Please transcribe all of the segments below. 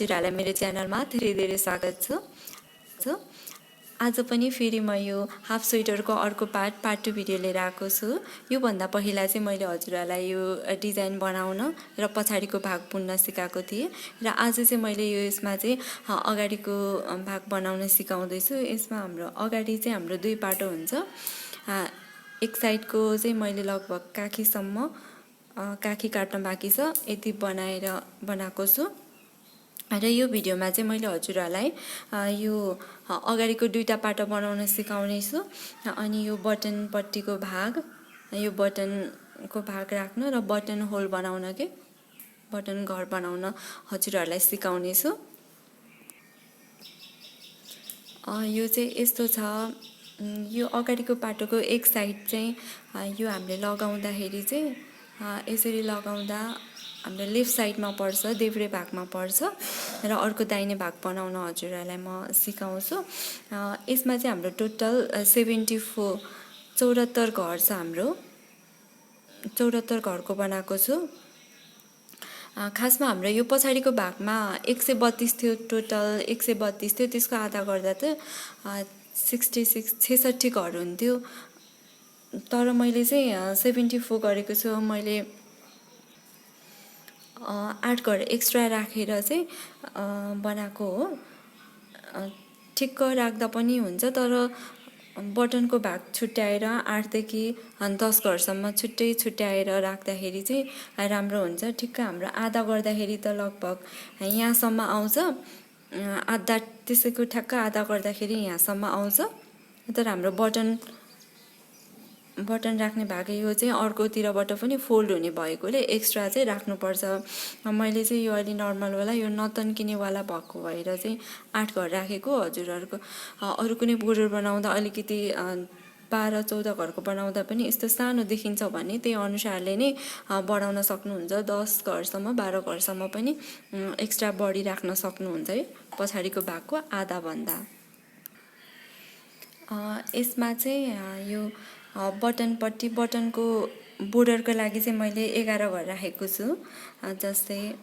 हजुरहरूलाई मेरो च्यानलमा धेरै धेरै स्वागत छ। आज पनि फेरि म यो हाफ स्वेटरको अर्को पार्ट 2 भिडियो लिएर आएको छु। योभन्दा पहिला चाहिँ मैले हजुरहरूलाई यो डिजाइन बनाउन र पछाडिको भाग बुन्न सिकाएको थिएँ र आज चाहिँ मैले यसमा चाहिँ अगाडिको भाग बनाउन सिकाउँदैछु। यसमा अगाडि चाहिँ हाम्रो दुई पाटो हुन्छ। एक साइडको चाहिँ मैले लगभग काखीसम्म काखी काट्न बाँकी छ, यति बनाएको छु। र यो भिडियोमा चाहिँ मैले हजुरहरूलाई यो अगाडिको दुईटा पाटो बनाउन सिकाउने छु। अनि यो बटन पट्टिको भाग, यो बटनको भाग राख्न र बटन होल बनाउन बटन घर बनाउन हजुरहरूलाई सिकाउने छु। यो चाहिँ यस्तो छ। यो अगाडिको पाटोको एक साइड चाहिँ यो हामीले लगाउँदाखेरि चाहिँ यसरी लगाउँदा हाम्रो लेफ्ट साइडमा पर्छ, देब्रे भागमा पर्छ र अर्को दाहिने भाग बनाउन हजुरहरूलाई म सिकाउँछु। यसमा चाहिँ हाम्रो टोटल 74 घर छ। हाम्रो 74 घरको बनाएको छु। खासमा हाम्रो यो पछाडिको भागमा 132 थियो, टोटल 132 थियो। त्यसको आधा गर्दा त 66 घर हुन्थ्यो। तर मैले चाहिँ 74 गरेको छु। मैले 8 घर एक्स्ट्रा राखेर चाहिँ बनाएको हो। ठिक्क राख्दा पनि हुन्छ, तर बटनको भाग छुट्याएर 8 देखि 10 घरसम्म छुट्याएर राख्दाखेरि चाहिँ राम्रो हुन्छ। ठिक्क हाम्रो आधा गर्दाखेरि त लगभग यहाँसम्म आउँछ, आधा त्यसैको ठ्याक्क आधा गर्दाखेरि यहाँसम्म आउँछ। तर हाम्रो बटन राख्ने भाग यो चाहिँ अर्कोतिरबाट पनि फोल्ड हुने भएकोले एक्स्ट्रा चाहिँ राख्नुपर्छ। मैले चाहिँ यो अलि नर्मलवाला, यो नतन्किनेवाला भएको भएर चाहिँ 8 घर राखेको। हजुरहरूको अरू कुनै बोर्डर बनाउँदा अलिकति 12-14 घरको बनाउँदा पनि यस्तो सानो देखिन्छ भने त्यही अनुसारले नै बढाउन सक्नुहुन्छ। 10 घरसम्म 12 घरसम्म पनि एक्स्ट्रा बढी राख्न सक्नुहुन्छ है, पछाडिको भागको आधाभन्दा। यसमा चाहिँ यो बटनपट्टि बटनको बोर्डरको लागि चाहिँ मैले 11 घर राखेको छु। जस्तै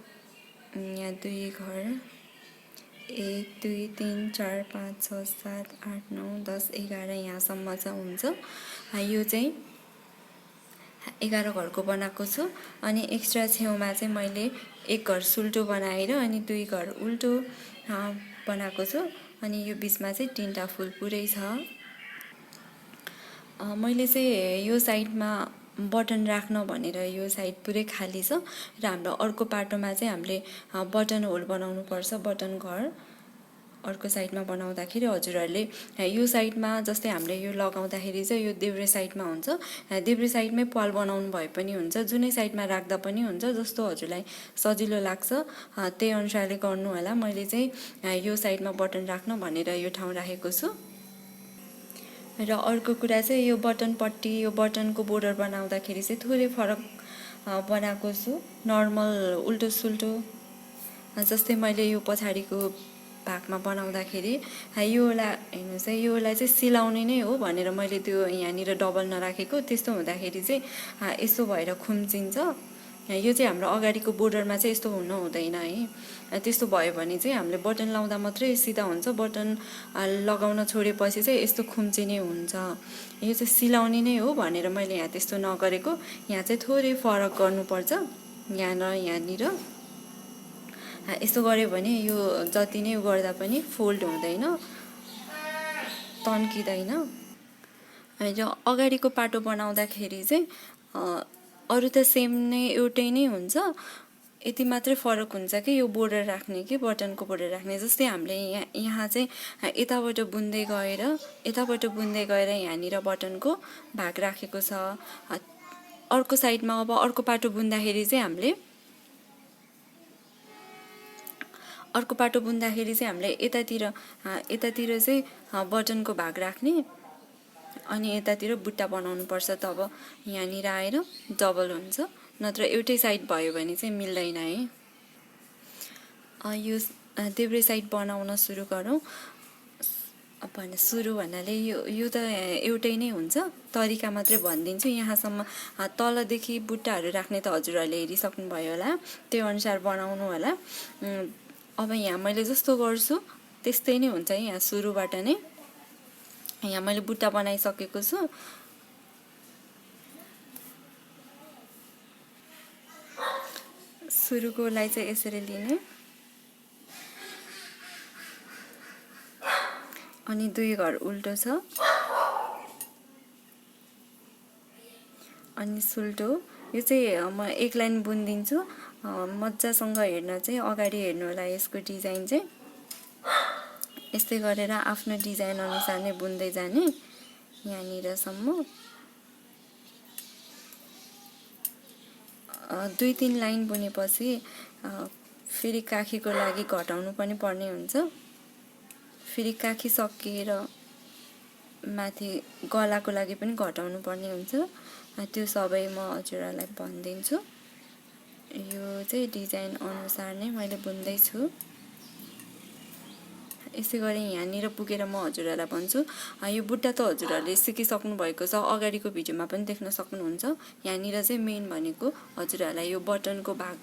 यहाँ 2 घर, 1 2 3 4 5 6 7 8 9 10 11 यहाँसम्म चाहिँ हुन्छ। यो चाहिँ 11 घरको बनाएको छु। अनि एक्स्ट्रा छेउमा चाहिँ मैले 1 घर सुल्टो बनाएर अनि 2 घर उल्टो बनाएको छु। अनि यो बिचमा चाहिँ 3टा फुल पुरै छ। मैले चाहिँ यो साइडमा बटन राख्न भनेर यो साइड पुरै खाली छ र हाम्रो अर्को पाटोमा चाहिँ हामीले बटन होल बनाउनु पर्छ। बटन घर अर्को साइडमा बनाउँदाखेरि हजुरहरूले यो साइडमा जस्तै हामीले यो लगाउँदाखेरि चाहिँ यो देब्रे साइडमा हुन्छ। देब्रे साइडमै पाल बनाउनु भए पनि हुन्छ, जुनै साइडमा राख्दा पनि हुन्छ, जस्तो हजुरलाई सजिलो लाग्छ त्यही अनुसारले गर्नु होला। मैले चाहिँ यो साइडमा बटन राख्न भनेर यो ठाउँ राखेको छु। र अर्को कुरा चाहिँ यो बटनपट्टि यो बटनको बोर्डर बनाउँदाखेरि चाहिँ थोरै फरक बनाएको छु। नर्मल उल्टो सुल्टो जस्तै मैले यो पछाडिको भागमा बनाउँदाखेरि योलाई हेर्नुहोस् है, योलाई चाहिँ सिलाउने नै हो भनेर मैले त्यो यहाँनिर डबल नराखेको। त्यस्तो हुँदाखेरि चाहिँ यसो भएर खुम्चिन्छ। यो चाहिँ हाम्रो अगाडिको बोर्डरमा चाहिँ यस्तो हुनु हुँदैन है। त्यस्तो भयो भने चाहिँ हामीले बटन लाउँदा मात्रै सिधा हुन्छ, बटन लगाउन छोडेपछि चाहिँ यस्तो खुम्चिने हुन्छ। यो चाहिँ सिलाउने नै हो भनेर मैले यहाँ त्यस्तो नगरेको। यहाँ चाहिँ थोरै फरक गर्नुपर्छ, यहाँ र यहाँनिर। यस्तो गऱ्यो भने यो जति नै गर्दा पनि फोल्ड हुँदैन, तन्किँदैन। र अगाडिको पाटो बनाउँदाखेरि चाहिँ अरू त सेम नै एउटै नै हुन्छ, यति मात्रै फरक हुन्छ कि यो बोर्डर राख्ने कि बटनको बोर्डर राख्ने। जस्तै हामीले यहाँ चाहिँ यताबाट बुन्दै गएर यहाँनिर बटनको भाग राखेको छ। अर्को साइडमा अब अर्को पाटो बुन्दाखेरि चाहिँ हामीले यतातिर चाहिँ बटनको भाग राख्ने अनि यतातिर बुट्टा बनाउनु पर्छ। तब यहाँनिर आएर डबल हुन्छ, नत्र एउटै साइड भयो भने चाहिँ मिल्दैन है। यो देब्रे साइड बनाउन सुरु गरौँ। सुरु भन्नाले यो त एउटै नै हुन्छ, तरिका मात्रै भनिदिन्छु। यहाँसम्म तलदेखि बुट्टाहरू राख्ने त हजुरहरूले हेरिसक्नुभयो होला, त्यो अनुसार बनाउनु होला। अब यहाँ मैले जस्तो गर्छु त्यस्तै नै हुन्छ यहाँ सुरुबाट नै। यहाँ मैले बुट्टा बनाइसकेको छु। सुरुकोलाई चाहिँ यसरी लिने अनि 2 घर उल्टो छ अनि सुल्टो। यो चाहिँ म एक लाइन बुनिदिन्छु। मजासँग हेर्न चाहिँ अगाडि हेर्नु होला यसको डिजाइन चाहिँ। यस्तै गरेर आफ्नो डिजाइन अनुसार नै बुन्दै जाने यहाँनिरसम्म। 2-3 लाइन बुनेपछि फेरि काखीको लागि घटाउनु पनि पर्ने हुन्छ। फेरि काखी सकिएर माथि गलाको लागि पनि घटाउनु पर्ने हुन्छ। त्यो सबै म हजुरहरूलाई भनिदिन्छु। यो चाहिँ डिजाइन अनुसार नै मैले बुन्दैछु। यसै गरी यहाँनिर पुगेर म हजुरहरूलाई भन्छु। यो बुट्टा त हजुरहरूले सिकिसक्नु भएको छ, अगाडिको भिडियोमा पनि देख्न सक्नुहुन्छ। यहाँनिर चाहिँ मेन भनेको हजुरहरूलाई यो बटनको भाग,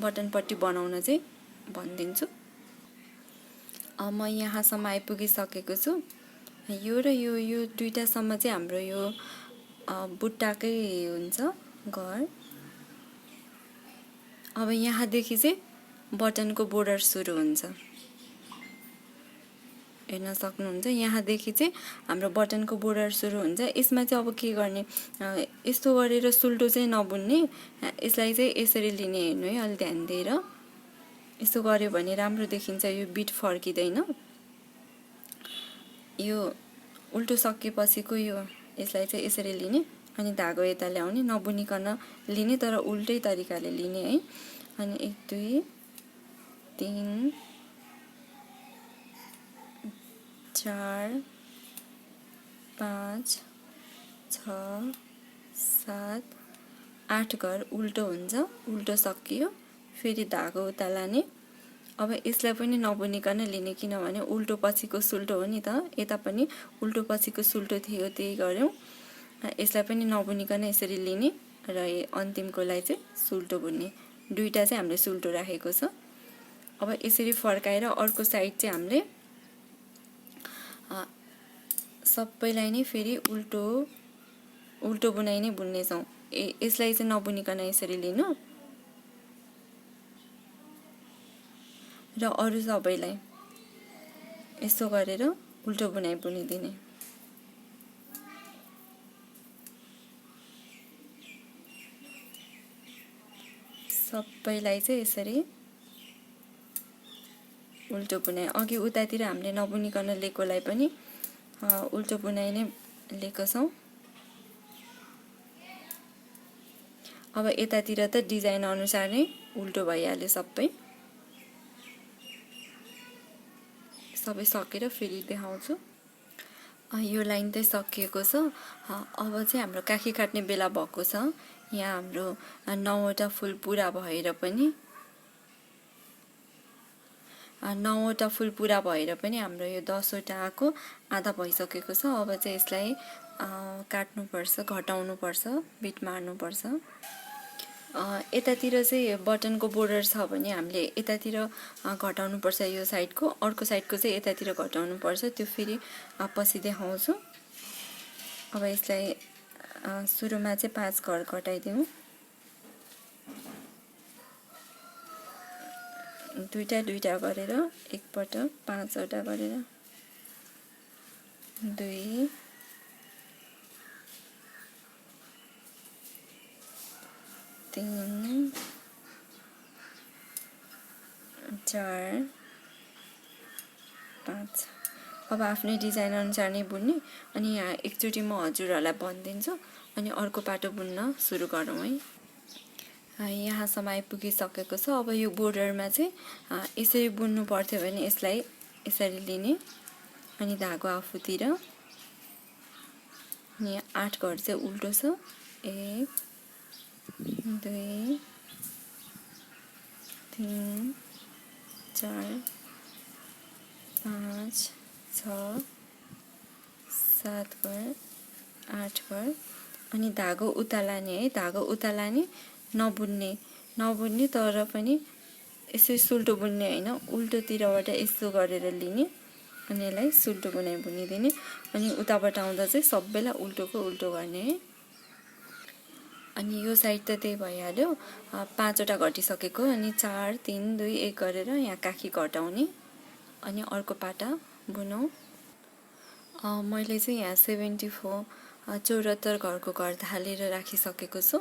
बटनपट्टि बनाउन चाहिँ भनिदिन्छु। म यहाँसम्म आइपुगिसकेको छु। यो र यो दुईटासम्म चाहिँ हाम्रो यो बुट्टाकै हुन्छ घर। अब यहाँदेखि चाहिँ बटनको बोर्डर सुरु हुन्छ, हेर्न सक्नुहुन्छ। यहाँदेखि चाहिँ हाम्रो बटनको बोर्डर सुरु हुन्छ। यसमा चाहिँ अब के गर्ने, यस्तो गरेर सुल्टो चाहिँ नबुन्ने, यसलाई चाहिँ यसरी लिने। हेर्नु है, अलि ध्यान दिएर यसो गर्यो भने राम्रो देखिन्छ। यो बिट फर्किँदैन। यो उल्टो सकेपछिको यो यसलाई चाहिँ यसरी लिने अनि धागो यता ल्याउने, नबुनिकन लिने तर उल्टै तरिकाले लिने है। अनि 1 2 3 4 5 6 7 8 घर उल्टो हुन्छ। उल्टो सकियो, फेरि धागो उता लाने। अब यसलाई पनि नबुनिकन लिने, किनभने उल्टो पछिको सुल्टो हो नि त। यता पनि उल्टो पछिको सुल्टो थियो, त्यही गर्यौँ। यसलाई पनि नबुनिकन यसरी लिने र अन्तिमकोलाई चाहिँ सुल्टो बुन्ने। दुईटा चाहिँ हामीले सुल्टो राखेको छ। अब यसरी फर्काएर अर्को साइड चाहिँ हामीले सबैलाई नै फेरि उल्टो उल्टो बुनाइ नै बुन्नेछौँ। यसलाई चाहिँ नबुनिकन यसरी लिनु र अरू सबैलाई यसो गरेर उल्टो बुनाइ बुनिदिने। सबैलाई चाहिँ यसरी उल्टो बुनाइ। अघि उतातिर हामीले नबुनिकन लिएकोलाई पनि उल्टो बुनाइ नै लिएको छौँ। अब यतातिर त डिजाइन अनुसार नै उल्टो भइहाल्यो। सबै सकेर फेरि देखाउँछु। यो लाइन चाहिँ सकिएको छ। अब चाहिँ हाम्रो काखी काट्ने बेला भएको छ। यहाँ हाम्रो 9वटा फुल पुरा भएर पनि 9वटा फुल पुरा भएर पनि हाम्रो यो 10वटा आएको आधा भइसकेको छ। अब चाहिँ यसलाई काट्नुपर्छ, घटाउनुपर्छ, बिट मार्नुपर्छ। यतातिर चाहिँ बटनको बोर्डर छ भने हामीले यतातिर घटाउनुपर्छ यो साइडको, अर्को साइडको चाहिँ यतातिर घटाउनुपर्छ। त्यो फेरि पछि देखाउँछु। अब यसलाई सुरुमा चाहिँ 5 घर घटाइदिउँ। दुईटा गरेर एकपटक 5वटा गरेर 2 3 4 5। अब आफ्नै डिजाइन अनुसार नै बुन्ने। अनि यहाँ एकचोटि म हजुरहरूलाई भनिदिन्छु अनि अर्को पाटो बुन्न सुरु गरौँ है। यहाँसम्म आइपुगिसकेको छ। अब यो बोर्डरमा चाहिँ यसरी बुन्नु पर्थ्यो भने यसलाई यसरी लिने अनि धागो आफूतिर। अनि 8 घर चाहिँ उल्टो छ। 1 2 3 4 5 6 7 घर 8 घर अनि धागो उता लाने है। धागो उता लाने, नबुन्ने तर पनि यसरी सुल्टो बुन्ने होइन, उल्टोतिरबाट यस्तो गरेर लिने अनि यसलाई सुल्टो बुनाइ बुनिदिने अनि उताबाट आउँदा चाहिँ सबैलाई उल्टोको उल्टो गर्ने है। अनि यो साइड त त्यही भइहाल्यो, 5वटा घटिसकेको अनि 4 3 2 1 गरेर यहाँ काखी घटाउने अनि अर्को पाटा बुनौँ। मैले चाहिँ यहाँ 74 74 घरको घर थालेर राखिसकेको छु।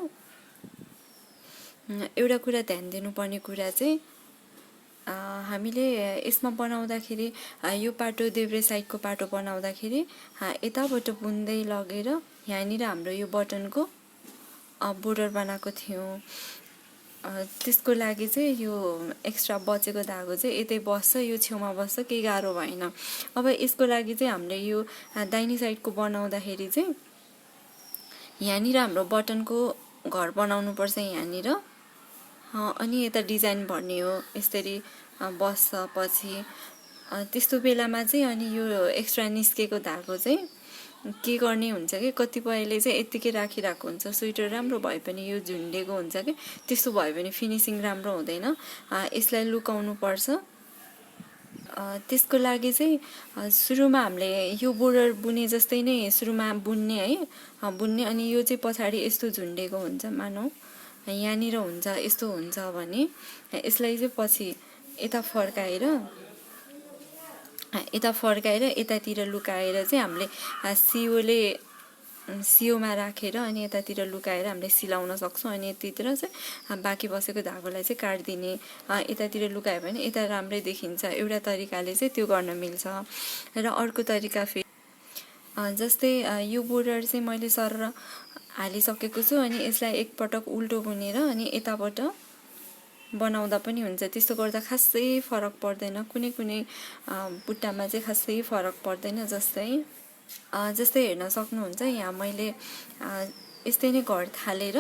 एउटा कुरा ध्यान दिनुपर्ने कुरा चाहिँ हामीले यसमा बनाउँदाखेरि यो पाटो देब्रे साइडको पाटो बनाउँदाखेरि यताबाट बुन्दै लगेर यहाँनिर हाम्रो यो बटनको बोर्डर बनाएको थियौँ। त्यसको लागि चाहिँ यो एक्स्ट्रा बचेको धागो चाहिँ यतै बस्छ, यो छेउमा बस्छ, केही गाह्रो भएन। अब यसको लागि चाहिँ हामीले यो दाहिने साइडको बनाउँदाखेरि चाहिँ यहाँनिर हाम्रो बटनको घर बनाउनु पर्छ यहाँनिर, अनि यता डिजाइन भर्ने हो, यसरी बस्छ पछि। त्यस्तो बेलामा चाहिँ अनि यो एक्स्ट्रा निस्केको धागो चाहिँ के गर्ने हुन्छ कि कतिपयले चाहिँ यत्तिकै राखिरहेको हुन्छ, स्वेटर राम्रो भए पनि यो झुन्डेको हुन्छ कि, त्यस्तो भयो भने फिनिसिङ राम्रो हुँदैन, यसलाई लुकाउनु पर्छ। त्यसको लागि चाहिँ सुरुमा हामीले यो बोर्डर बुने जस्तै नै सुरुमा बुन्ने है, बुन्ने अनि यो चाहिँ पछाडि यस्तो झुन्डेको हुन्छ, मानौ यहाँनिर हुन्छ यस्तो हुन्छ भने यसलाई चाहिँ पछि यता फर्काएर यतातिर लुकाएर चाहिँ हामीले सियोमा राखेर अनि यतातिर लुकाएर हामीले सिलाउन सक्छौँ। अनि यतितिर चाहिँ बाँकी बसेको धागोलाई चाहिँ काटिदिने, यतातिर लुकायो भने यता राम्रै देखिन्छ। एउटा तरिकाले चाहिँ त्यो गर्न मिल्छ। र अर्को तरिका फेरि जस्तै यो बोर्डर चाहिँ मैले सर हालिसकेको छु अनि यसलाई एकपटक उल्टो बुनेर अनि यताबाट बनाउँदा पनि हुन्छ। त्यस्तो गर्दा खासै फरक पर्दैन, कुनै कुनै बुट्टामा चाहिँ खासै फरक पर्दैन। जस्तै हेर्न सक्नुहुन्छ, यहाँ मैले यस्तै नै घर थालेर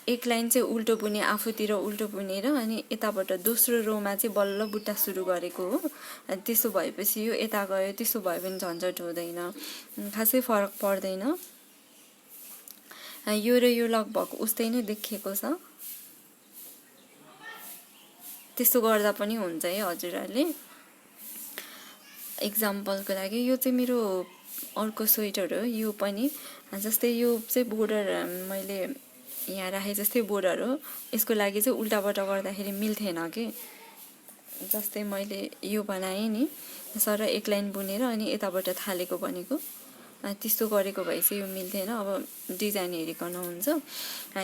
एक लाइन चाहिँ उल्टो बुने, आफूतिर उल्टो बुनेर अनि यताबाट दोस्रो रोमा चाहिँ बल्ल बुट्टा सुरु गरेको हो। त्यसो भएपछि यो यता गयो, त्यसो भयो भने झन्झट हुँदैन, खासै फरक पर्दैन। यो र यो लगभग उस्तै नै देखिएको छ। त्यस्तो गर्दा पनि हुन्छ है हजुरहरूले। इक्जाम्पलको लागि यो चाहिँ मेरो अर्को स्वेटर हो, यो पनि जस्तै यो चाहिँ बोर्डर मैले यहाँ राखेँ जस्तै बोर्डर हो, यसको लागि चाहिँ उल्टाबाट गर्दाखेरि मिल्थेन कि। जस्तै मैले यो बनाएँ नि सर, एक लाइन बुनेर अनि यताबाट थालेको बनेको, त्यस्तो गरेको भए चाहिँ यो मिल्थेन। अब डिजाइन हेरिकन हुन्छ।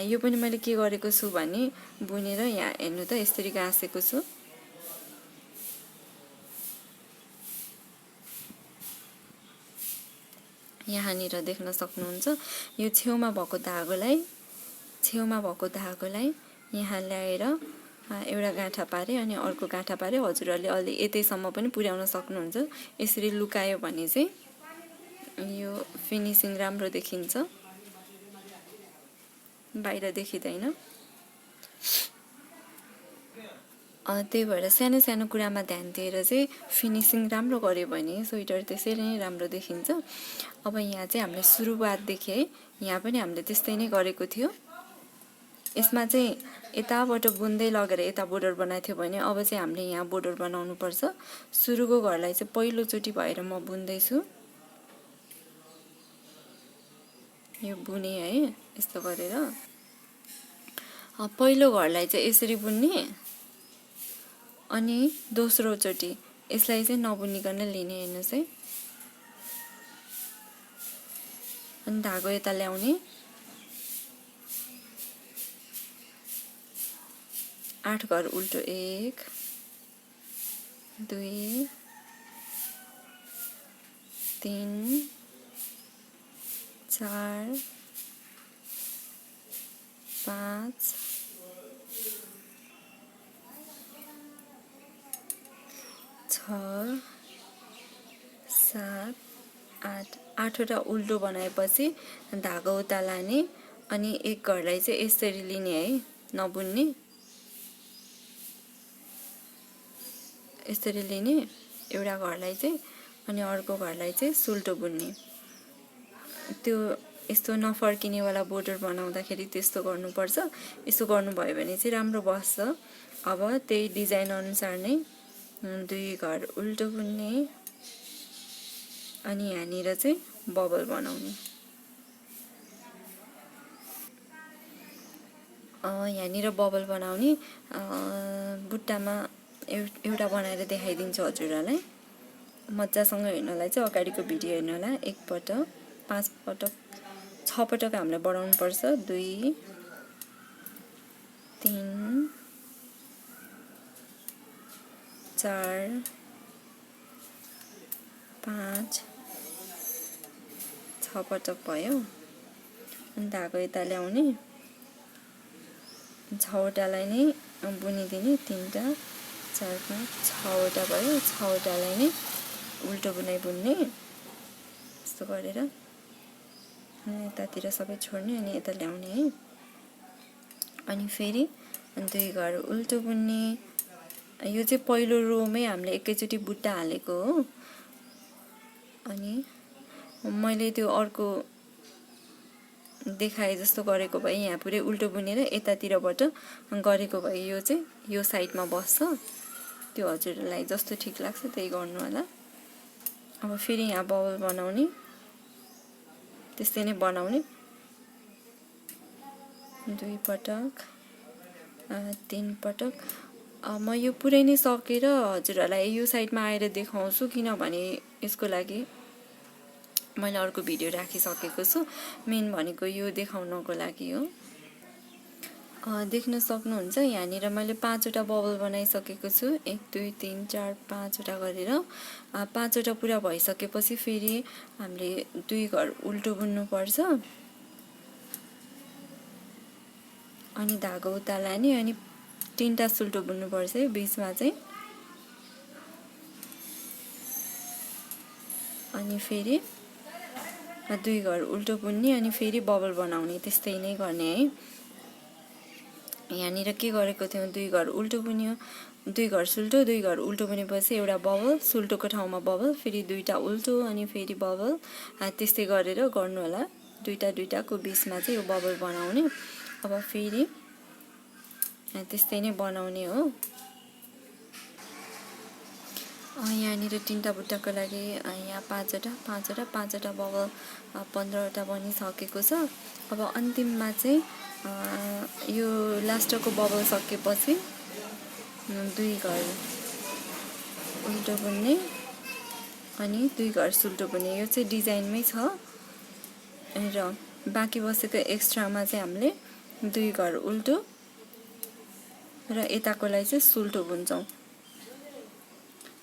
यो पनि मैले के गरेको छु भने बुनेर यहाँ हेर्नु त यसरी गाँसेको छु। यहाँनिर देख्न सक्नुहुन्छ, यो छेउमा भएको धागोलाई यहाँ ल्याएर एउटा गाँठा पारे अनि अर्को गाँठा पारे। हजुरहरूले अलि यतैसम्म पनि पुर्याउन सक्नुहुन्छ। यसरी लुकायो भने चाहिँ यो फिनिसिङ राम्रो देखिन्छ, बाहिर देखिँदैन। त्यही भएर सानो सानो कुरामा ध्यान दिएर चाहिँ फिनिसिङ राम्रो गर्यो भने स्वेटर त्यसरी नै राम्रो देखिन्छ। अब यहाँ चाहिँ हामीले सुरुवातदेखि है, यहाँ पनि हामीले त्यस्तै नै गरेको थियो। यसमा चाहिँ यताबाट बुन्दै लगेर यता बोर्डर बनाएको थियो भने अब चाहिँ हामीले यहाँ बोर्डर बनाउनु पर्छ। सुरुको घरलाई चाहिँ पहिलोचोटि भएर म बुन्दैछु, यो बुने है यस्तो गरेर। पहिलो घरलाई चाहिँ यसरी बुन्ने अनि दोस्रो चोटि यसलाई चाहिँ नबुनिकन लिने। हेर्नुहोस् है, अनि धागो यता ल्याउने, 8 घर उल्टो, 1 2 3 4 5 6 7 8 8वटा उल्टो बनाएपछि धागो उता लाने अनि एक घरलाई चाहिँ यसरी लिने है, नबुन्ने, यसरी लिने एउटा घरलाई चाहिँ अनि अर्को घरलाई चाहिँ सुल्टो बुन्ने। त्यो यस्तो नफर्किनेवाला बोर्डर बनाउँदाखेरि त्यस्तो गर्नुपर्छ। यसो गर्नुभयो भने चाहिँ राम्रो बस्छ। अब त्यही डिजाइन अनुसार नै 2 घर उल्टो बुन्ने अनि यहाँनिर चाहिँ बबल बनाउने। यहाँनिर बबल बनाउने बुट्टामा एउटा बनाएर देखाइदिन्छु हजुरहरूलाई। मजासँग हेर्नलाई चाहिँ अगाडिको भिडियो हेर्नुहोला। 1 पटक 5 पटक 6 पटक हामीले बढाउनु पर्छ। 2 3 4 5 6 पटक भयो। अनि धागो यता ल्याउने, 6वटालाई नै बुनिदिने। 3टा 4 5 6वटा भयो। 6वटालाई नै उल्टो बुनाइ बुन्ने यस्तो गरेर। अनि यतातिर सबै छोड्ने अनि यता ल्याउने है। अनि फेरि 2 घर उल्टो बुन्ने। यो चाहिँ पहिलो रोमै हामीले एकैचोटि बुट्टा हालेको हो। अनि मैले त्यो अर्को देखाए जस्तो गरेको भए यहाँ पुरै उल्टो बुनेर यतातिरबाट गरेको भए यो चाहिँ यो साइडमा बस्छ। त्यो हजुरलाई जस्तो ठिक लाग्छ त्यही गर्नु होला। अब फेरि यहाँ बबल बनाउने, त्यस्तै नै बनाउने। 2 पटक 3 पटक। म यो पुरै नै सकेर हजुरहरूलाई यो साइडमा आएर देखाउँछु, किनभने यसको लागि मैले अर्को भिडियो राखिसकेको छु। मेन भनेको यो देखाउनको लागि हो। देख्न सक्नुहुन्छ यहाँनिर मैले 5वटा बबल बनाइसकेको छु। 1 2 3 4 5वटा गरेर 5वटा पुरा भइसकेपछि फेरि हामीले 2 घर उल्टो बुन्नुपर्छ। अनि धागो उता लाने अनि 3टा सुल्टो बुन्नुपर्छ है बीचमा चाहिँ। अनि फेरि 2 घर उल्टो बुन्ने अनि फेरि बबल बनाउने, त्यस्तै नै गर्ने है। यहाँनिर के गरेको थियौँ, 2 घर उल्टो बुन्यो, 2 घर सुल्टो, 2 घर उल्टो बुनेपछि एउटा बबल, सुल्टोको ठाउँमा बबल, फेरि 2टा उल्टो अनि फेरि बबल। त्यस्तै गरेर गर्नु होला। 2टाको बीचमा चाहिँ यो बबल बनाउने। अब फेरि त्यस्तै नै बनाउने हो। यहाँनिर 3टा बुट्टाको लागि यहाँ 5वटा बबल 15वटा बनिसकेको छ। अब अन्तिममा चाहिँ यो लास्टको बबल सकेपछि 2 घर उल्टो बुन्ने अनि 2 घर सुल्टो बुन्ने। यो चाहिँ डिजाइनमै छ र बाँकी बसेको एक्स्ट्रामा चाहिँ हामीले 2 घर उल्टो र यताकोलाई चाहिँ सुल्टो बुन्छौँ।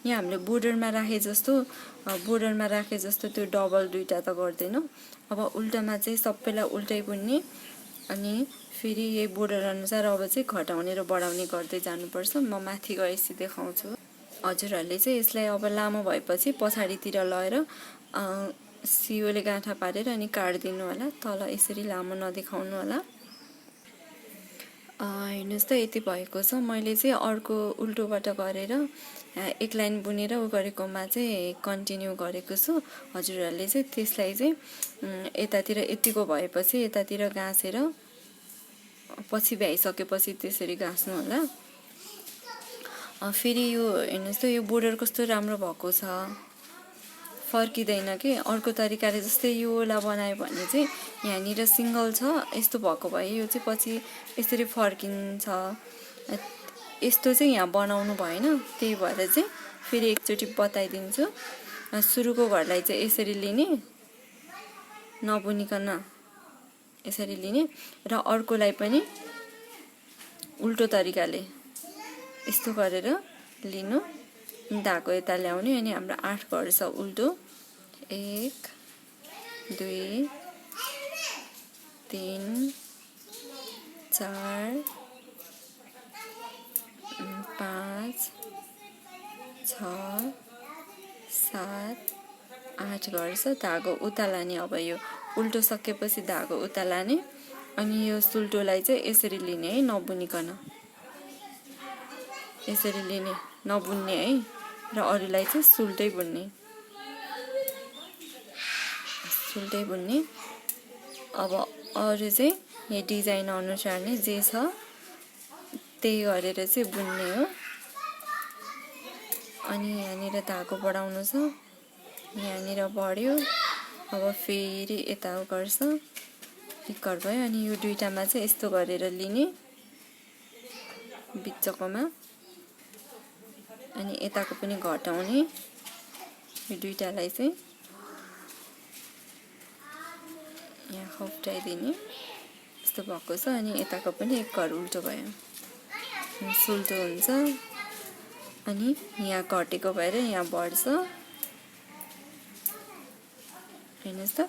यहाँ हामीले बोर्डरमा राखे जस्तो त्यो डबल 2टा त गर्दैनौँ। अब उल्टामा चाहिँ सबैलाई उल्टै बुन्ने अनि फेरि यही बोर्डर अनुसार अब चाहिँ घटाउने र बढाउने गर्दै जानुपर्छ। म माथि गएपछि देखाउँछु। हजुरहरूले चाहिँ यसलाई अब लामो भएपछि पछाडितिर लगेर सियोले गाँठा पारेर अनि काट्दिनु होला। तल यसरी लामो नदेखाउनु होला। हेर्नुहोस् त यति भएको छ। मैले चाहिँ अर्को उल्टोबाट गरेर 1 लाइन बुनेर गरेकोमा चाहिँ कन्टिन्यू गरेको छु। हजुरहरूले चाहिँ त्यसलाई चाहिँ यतातिर यतिको भएपछि यतातिर गाँसेर पछि भ्याइसकेपछि त्यसरी गाँस्नु होला। फेरि यो हेर्नुहोस् त यो बोर्डर कस्तो राम्रो भएको छ, फर्किँदैन कि। अर्को तरिकाले जस्तै योलाई बनायो भने चाहिँ यहाँनिर सिङ्गल छ, यस्तो भएको भए यो चाहिँ पछि यसरी फर्किन्छ। यस्तो चाहिँ यहाँ बनाउनु भएन, त्यही भएर चाहिँ फेरि एकचोटि बताइदिन्छु। सुरुको घरलाई चाहिँ यसरी लिने, नबुनिकन यसरी लिने र अर्कोलाई पनि उल्टो तरिकाले यस्तो गरेर लिनु। धागो यता ल्याउने अनि हाम्रो 8 घर छ उल्टो। 1 2 3 4 5 6 7 8 घर छ। धागो उता लाने। अब यो उल्टो सकेपछि धागो उता लाने अनि यो सुल्टोलाई चाहिँ यसरी लिने है, नबुनिकन यसरी लिने, नबुन्ने है। र अरूलाई चाहिँ सुल्टै बुन्ने। अब अरू चाहिँ यो डिजाइन अनुसार नै जे छ त्यही गरेर चाहिँ बुन्ने हो। अनि यहाँनिर धागो बढाउनु छ, यहाँनिर बढ्यो। अब फेरि यता गर्छ, टिकर भयो। अनि यो दुईटामा चाहिँ यस्तो गरेर लिने बिचकोमा, अनि यताको पनि घटाउने। यो दुईटालाई चाहिँ यहाँ खप्टाइदिने, यस्तो भएको छ। अनि यताको पनि एक घर उल्टो भयो, सुल्टो हुन्छ। अनि यहाँ घटेको भएर यहाँ बढ्छ। हेर्नुहोस् त,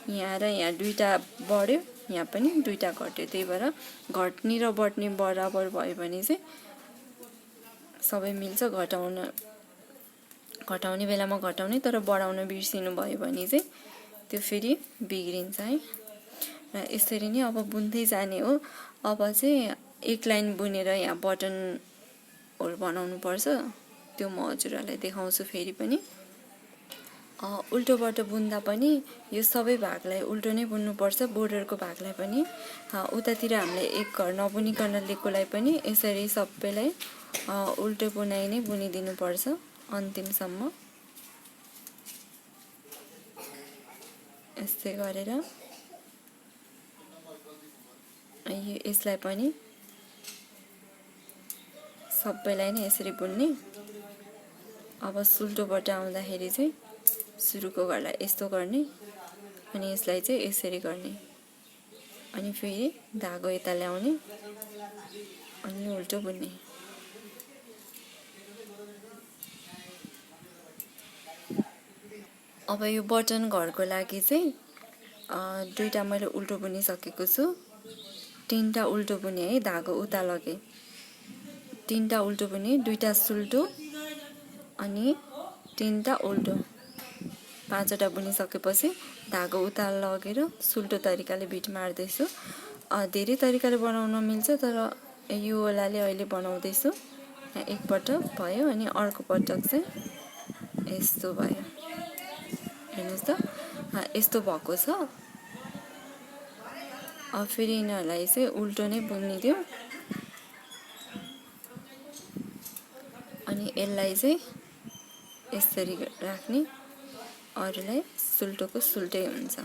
यहाँ र यहाँ दुईटा बढ्यो, यहाँ पनि दुईटा घट्यो। त्यही भएर घट्ने र बढ्ने बराबर भयो भने चाहिँ सबै मिल्छ। घटाउने बेलामा घटाउने, तर बढाउन बिर्सिनु भयो भने चाहिँ त्यो फेरि बिग्रिन्छ है। र यसरी नै अब बुन्दै जाने हो। अब चाहिँ एक लाइन बुनेर यहाँ बटनहरू बनाउनु पर्छ, त्यो म हजुरहरूलाई देखाउँछु फेरि पनि। उल्टोबाट बुन्दा पनि यो सबै भागलाई उल्टो नै बुन्नुपर्छ, बोर्डरको भागलाई पनि। उतातिर हामीले एक घर नबुनिकन लिएकोलाई पनि यसरी सबैलाई उल्टो बुनाइ नै बुनिदिनुपर्छ अन्तिमसम्म। यस्तै गरेर यसलाई पनि सबैलाई नै यसरी बुन्ने। अब सुल्टोबाट आउँदाखेरि चाहिँ सुरुको घरलाई यस्तो गर्ने, अनि यसलाई चाहिँ यसरी गर्ने। अनि फेरि धागो यता ल्याउने, अनि उल्टो बुन्ने। अब यो बटन घरको लागि चाहिँ दुईटा मैले उल्टो बुनिसकेको छु। तीनटा उल्टो बुने है, धागो उता लगे। तीनटा उल्टो बुने, दुईटा सुल्टो अनि तीनटा उल्टो। पाँचवटा बुनिसकेपछि धागो उता लगेर सुल्टो तरिकाले बिट मार्दैछु। धेरै तरिकाले बनाउन मिल्छ, तर यो वालाले अहिले बनाउँदैछु। एकपटक भयो, अनि अर्को पटक चाहिँ यस्तो भयो। हेर्नुहोस् त, यस्तो भएको छ। अब फेरि यिनीहरूलाई चाहिँ उल्टो नै बुनिदियो। अनि यसलाई चाहिँ यसरी राख्ने, अरूलाई सुल्टोको सुल्टै हुन्छ।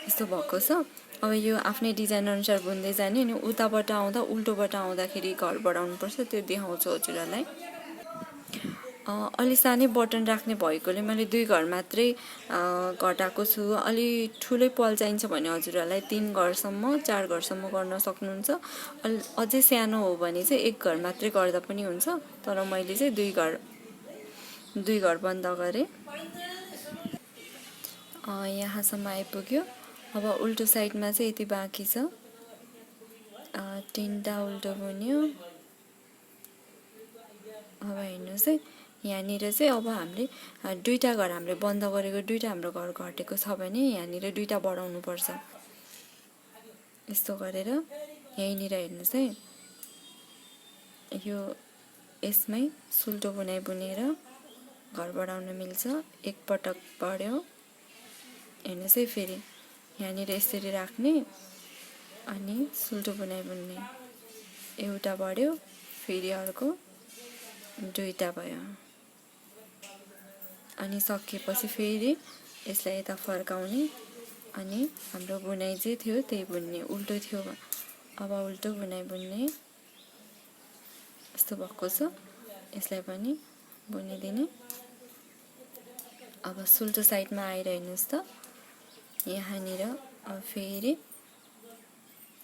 यस्तो भएको छ। अब यो आफ्नै डिजाइन अनुसार बुन्दै जाने। अनि उताबाट आउँदा उल्टोबाट आउँदाखेरि घर बढाउनुपर्छ, त्यो देखाउँछु हजुरहरूलाई। अलि सानै बटन राख्ने भएकोले मैले 2 घर मात्रै घटाएको छु। अलि ठुलै पल चाहिन्छ भने हजुरहरूलाई 3 घरसम्म 4 घरसम्म गर्न सक्नुहुन्छ। अझै सानो हो भने चाहिँ 1 घर मात्रै गर्दा पनि हुन्छ, तर मैले चाहिँ 2 घर बन्द गरेँ। यहाँसम्म आइपुग्यो। अब उल्टो साइडमा चाहिँ यति बाँकी छ। 3टा उल्टो बुन्यो। अब हेर्नुहोस् है, यहाँनिर चाहिँ अब हामीले 2टा घर हामीले बन्द गरेको, 2टा हाम्रो घर घटेको छ भने यहाँनिर 2टा बढाउनु पर्छ। यस्तो गरेर यहीँनिर हेर्नुहोस् है, यो यसमै सुल्टो बुनाइ बुनेर घर बढाउन मिल्छ। एकपटक बढ्यो, हेर्नुहोस् है, फेरि यहाँनिर यसरी राख्ने, अनि सुल्टो बुनाइ बुन्ने। एउटा बढ्यो, फेरि अर्को, 2टा भयो। अनि सकिएपछि फेरि यसलाई यता फर्काउने, अनि हाम्रो बुनाइ जे थियो त्यही बुन्ने। उल्टो थियो, अब उल्टो बुनाइ बुन्ने। यस्तो भएको छ। यसलाई पनि बुनिदिने। अब सुल्टो साइडमा आएर हेर्नुहोस् त, यहाँनिर अब फेरि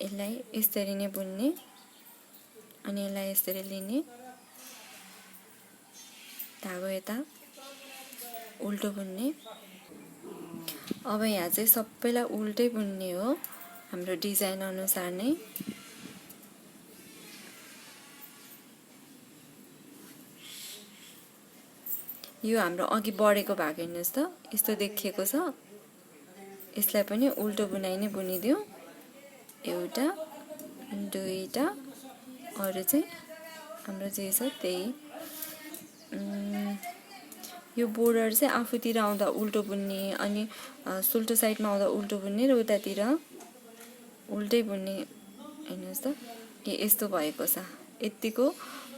यसलाई यसरी नै बुन्ने, अनि यसलाई यसरी लिने, धागो यता उल्टो बुन्ने। अब यहाँ चाहिँ सबैलाई उल्टै बुन्ने हो, हाम्रो डिजाइन अनुसार नै। यो हाम्रो अघि बढेको भाग हेर्नुहोस् त, यस्तो देखिएको छ। यसलाई पनि उल्टो बुनाइ नै बुनिदियो। एउटा, 2टा, अरू चाहिँ हाम्रो जे छ त्यही। यो बोर्डर चाहिँ आफूतिर आउँदा उल्टो बुन्ने अनि सुल्टो साइडमा आउँदा उल्टो बुन्ने र उतातिर उल्टै बुन्ने। हेर्नुहोस् त यस्तो भएको छ, यतिको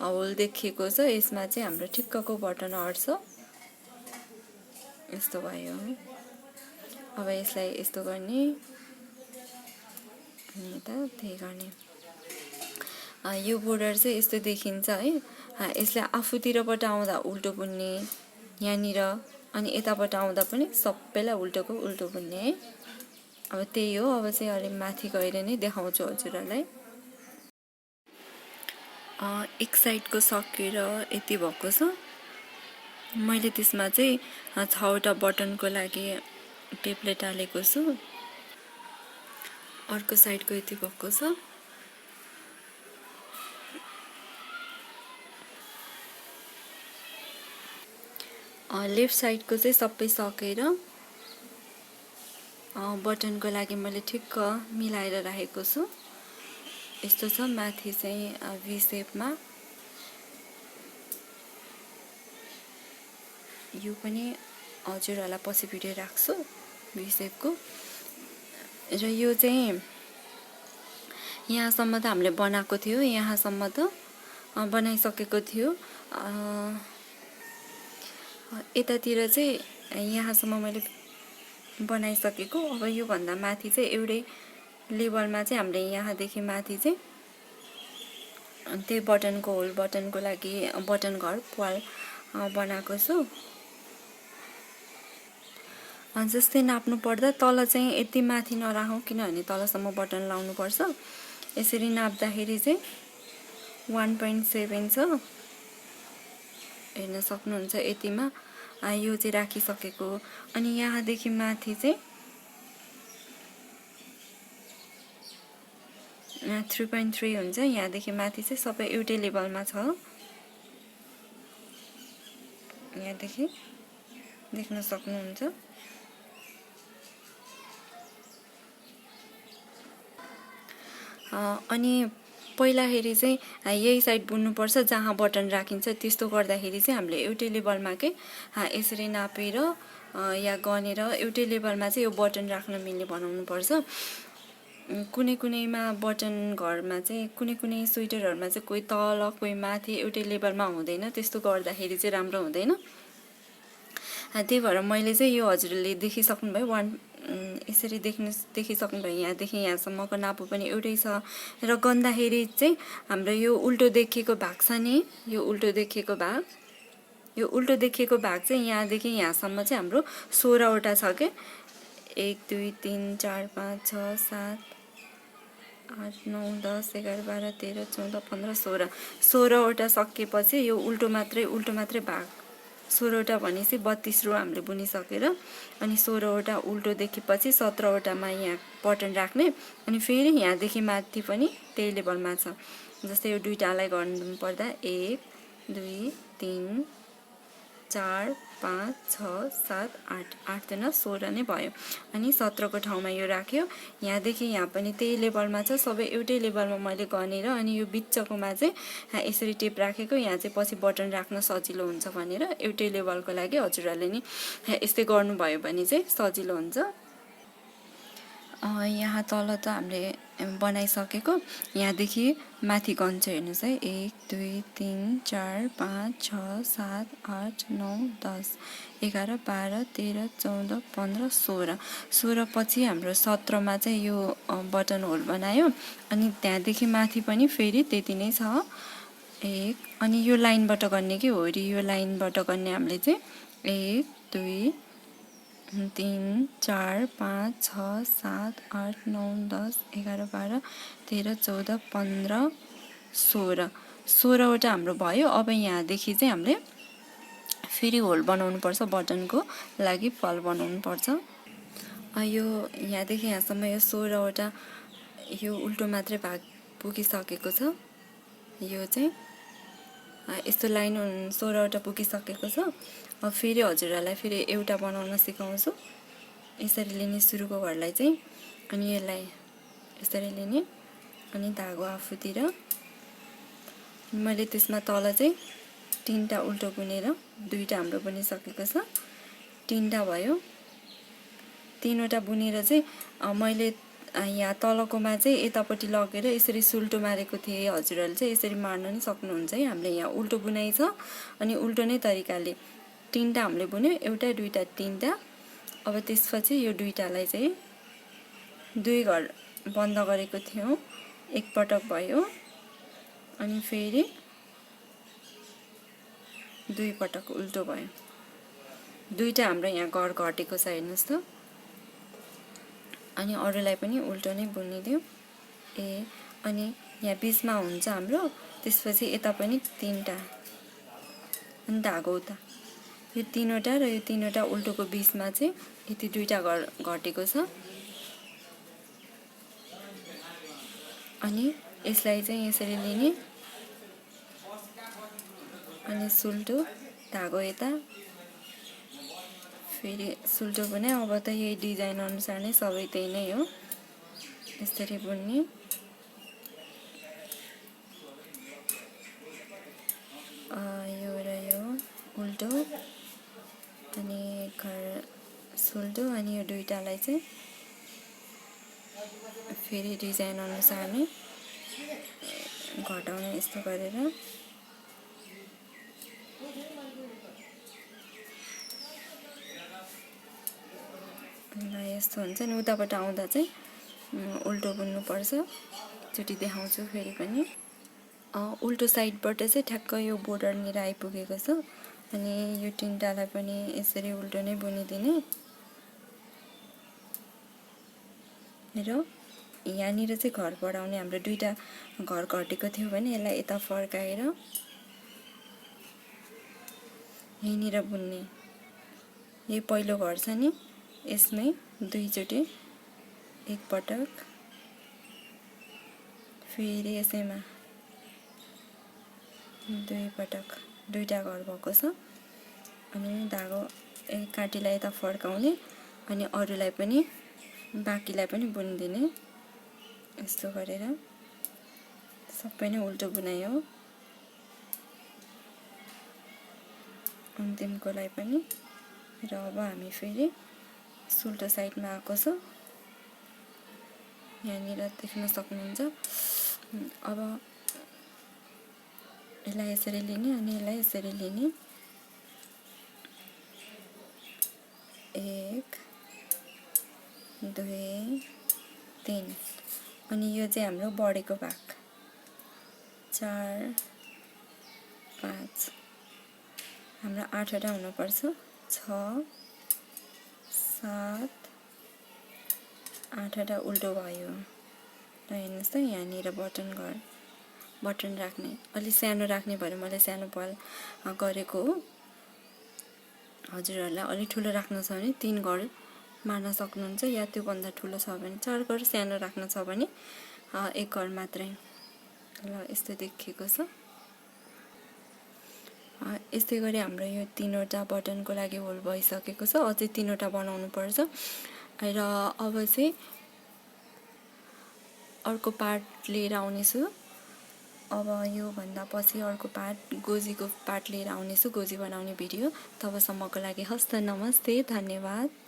होल देखिएको छ। यसमा चाहिँ हाम्रो ठिक्कको बटन अट्छ, यस्तो भयो। अब यसलाई यस्तो गर्ने अनि यता त्यही गर्ने। यो बोर्डर चाहिँ यस्तो देखिन्छ है। यसलाई आफूतिरबाट आउँदा उल्टो बुन्ने यहाँनिर, अनि यताबाट आउँदा पनि सबैलाई उल्टोको उल्टो बुन्ने है। अब त्यही हो। अब चाहिँ अलिक माथि गएर नै देखाउँछु हजुरहरूलाई। एक साइडको सकेर यति भएको छ। मैले त्यसमा चाहिँ 6वटा बटनको लागि टेप्लेट हालेको छु। अर्को साइडको यति भएको छ। लेफ्ट साइडको चाहिँ सबै सकेर बटनको लागि मैले ठिक्क मिलाएर राखेको छु। यस्तो छ। माथि चाहिँ भी सेपमा, यो पनि हजुरहरूलाई पछि भिडियो राख्छु भी सेपको। र यो चाहिँ यहाँसम्म त हामीले बनाएको थियो, यहाँसम्म त बनाइसकेको थियो। यतातिर चाहिँ यहाँसम्म मैले बनाइसकेको। अब यो भन्दा माथि चाहिँ एउटै लेभलमा चाहिँ हामीले यहाँदेखि माथि चाहिँ त्यही बटनको होल बटनको लागि बटन घर पाल बनाएको छु। जस्तै नाप्नु पर्दा तल चाहिँ यति माथि नराखौँ, किनभने तलसम्म बटन लाउनु पर्छ। यसरी नाप्दाखेरि चाहिँ 1.7 छ, हेर्न सक्नुहुन्छ यतिमा यो चाहिँ राखिसकेको। अनि यहाँदेखि माथि चाहिँ 3.3 हुन्छ। यहाँदेखि माथि चाहिँ सबै एउटै लेभलमा छ। यहाँदेखि देख्न सक्नुहुन्छ। अनि पहिलाखेरि चाहिँ यही साइड बुन्नुपर्छ जहाँ बटन राखिन्छ। त्यस्तो गर्दाखेरि चाहिँ हामीले एउटै लेभलमा के यसरी नापेर या गनेर एउटै लेभलमा चाहिँ यो बटन राख्न मिल्ने बनाउनुपर्छ। कुनै कुनैमा बटन घरमा चाहिँ कुनै कुनै स्वेटरहरूमा चाहिँ कोही तल कोही माथि एउटै लेभलमा हुँदैन। त्यस्तो गर्दाखेरि चाहिँ राम्रो हुँदैन। त्यही भएर मैले चाहिँ यो हजुरले देखिसक्नुभयो यसरी देखिसक्नुभयो। यहाँदेखि यहाँसम्मको नापु पनि एउटै छ। र गन्दाखेरि चाहिँ हाम्रो यो उल्टो देखिएको भाग छ नि, यो उल्टो देखिएको भाग, यो उल्टो देखिएको भाग चाहिँ यहाँदेखि यहाँसम्म चाहिँ हाम्रो 16वटा छ के। 1 2 3 4 5 6 7 8 9 10 11 12 13 14 15 16 16वटा सकेपछि यो उल्टो मात्रै भाग 16वटा भनेपछि 32 रो हामीले बुनिसकेर अनि 16वटा उल्टो देखेपछि 17वटामा यहाँ बटन राख्ने। अनि फेरि यहाँदेखि माथि पनि त्यही लेभलमा छ। जस्तै यो दुईटालाई गर्नु पर्दा 1 2 3 4 5 6 7 8 8 दिन 16 नै भयो। अनि 17को ठाउँमा यो राख्यो। यहाँदेखि यहाँ पनि त्यही लेभलमा छ, सबै एउटै लेभलमा मैले गनेर अनि यो बिचकोमा चाहिँ यसरी टेप राखेको। यहाँ चाहिँ पछि बटन राख्न सजिलो हुन्छ भनेर एउटै लेभलको लागि हजुरहरूले नि यस्तै गर्नुभयो भने चाहिँ सजिलो हुन्छ। यहाँ तल त हामीले बनाइसकेको। यहाँदेखि माथि गन्छ हेर्नुहोस् है। 1 2 3 4 5 6 7 8 9 10 11 12 13 14 15 16 16 पछि हाम्रो 17मा चाहिँ यो बटन होल बनायो। अनि त्यहाँदेखि माथि पनि फेरि त्यति नै छ। 1 अनि यो लाइनबाट गर्ने कि हो यो लाइनबाट गर्ने हामीले चाहिँ 1 2 3 4 5 6 7 8 9 10 11 12 13 14 15 16 16वटा हाम्रो भयो। अब यहाँदेखि चाहिँ हामीले फेरि होल बनाउनु पर्छ, बटनको लागि फल बनाउनु पर्छ। यो यहाँदेखि यहाँसम्म यो 16वटा यो उल्टो मात्रै भाग पुगिसकेको छ। यो चाहिँ यस्तो लाइन 16वटा पुगिसकेको छ। अब फेरि हजुरहरूलाई फेरि एउटा बनाउन सिकाउँछु। यसरी लिने सुरुको घरलाई चाहिँ अनि यसलाई यसरी लिने अनि धागो आफूतिर मैले त्यसमा तल चाहिँ तीनटा उल्टो बुनेर दुईटा हाम्रो बुनिसकेको छ। तीनटा भयो। तीनवटा बुनेर चाहिँ मैले यहाँ तलकोमा चाहिँ यतापट्टि लगेर यसरी सुल्टो मारेको थिएँ। हजुरहरूले चाहिँ यसरी मार्न नि सक्नुहुन्छ है। हामीले यहाँ उल्टो बुनाइ छ अनि उल्टो नै तरिकाले तीनटा हामीले बुन्यो, एउटा दुईटा तीनटा। अब त्यसपछि यो दुईटालाई चाहिँ दुई घर बन्द गरेको थियौँ, एक पटक भयो अनि फेरि दुई पटक उल्टो भयो। दुईटा हाम्रो यहाँ घर घटेको छ हेर्नुहोस् त। अनि अरूलाई पनि उल्टो नै बुनिदियो। अनि यहाँ बिचमा हुन्छ हाम्रो, त्यसपछि यता पनि तीनटा अनि धागो उता। यो तीनवटा र यो तीनवटा उल्टोको बिचमा चाहिँ यति दुईटा घर घटेको छ। अनि यसलाई चाहिँ यसरी लिने अनि सुल्टो धागो यता फेरि सुल्टो बुने। अब त यही डिजाइन अनुसार नै सबै त्यही नै हो, यसरी बुन्ने। यो र यो उल्टो अनि घर सुल्टो अनि यो दुईटालाई चाहिँ फेरि डिजाइन अनुसार नै घटाउने यस्तो गरेर। यस्तो हुन्छ नि। उताबाट आउँदा चाहिँ उल्टो बुन्नुपर्छ। एकचोटि देखाउँछु फेरि पनि। उल्टो साइडबाट चाहिँ ठ्याक्क यो बोर्डरनिर आइपुगेको छ। अनि यो तीनटालाई पनि यसरी उल्टो नै बुनिदिने र यहाँनिर चाहिँ घर बढाउने हाम्रो दुईटा घर घटेको थियो भने यसलाई यता फर्काएर यहीँनिर बुन्ने। यही पहिलो घर छ नि, यसमै दुईचोटि एक पटक फेरि यसैमा दुई पटक दुईटा घर भएको छ। अनि धागो काटीलाई यता फर्काउने अनि अरूलाई पनि बाँकीलाई पनि बुनिदिने यस्तो गरेर। सबै नै उल्टो बुनाइ हो। अन्तिमकोलाई पनि। र अब हामी फेरि सुल्टो साइडमा आएको छ, यहाँनिर देख्न सक्नुहुन्छ। अब यसलाई यसरी लिने अनि यसलाई यसरी लिने। एक दुई तीन अनि यो चाहिँ हाम्रो बढेको भाग। 4 5 हाम्रो 8वटा हुनुपर्छ। 6 7 8वटा उल्टो भयो। र हेर्नुहोस् त यहाँनिर बटन राख्ने अलि सानो राख्ने भएर मैले सानो पाल गरेको हो। हजुरहरूलाई अलि ठुलो राख्न छ भने 3 घर मार्न सक्नुहुन्छ, या त्योभन्दा ठुलो छ भने 4 घर, सानो राख्न छ भने 1 घर मात्रै। ल यस्तो देखिएको छ। यस्तै गरी हाम्रो यो 3वटा बटनको लागि होल भइसकेको छ। अझै 3वटा बनाउनु पर्छ। र अब चाहिँ अर्को पार्ट लिएर आउनेछु। अब यो भन्दा पछि अर्को पार्ट गोजीको पार्ट लिएर आउनेछु, गोजी बनाउने भिडियो। तबसम्मको लागि हस्त नमस्ते, धन्यवाद।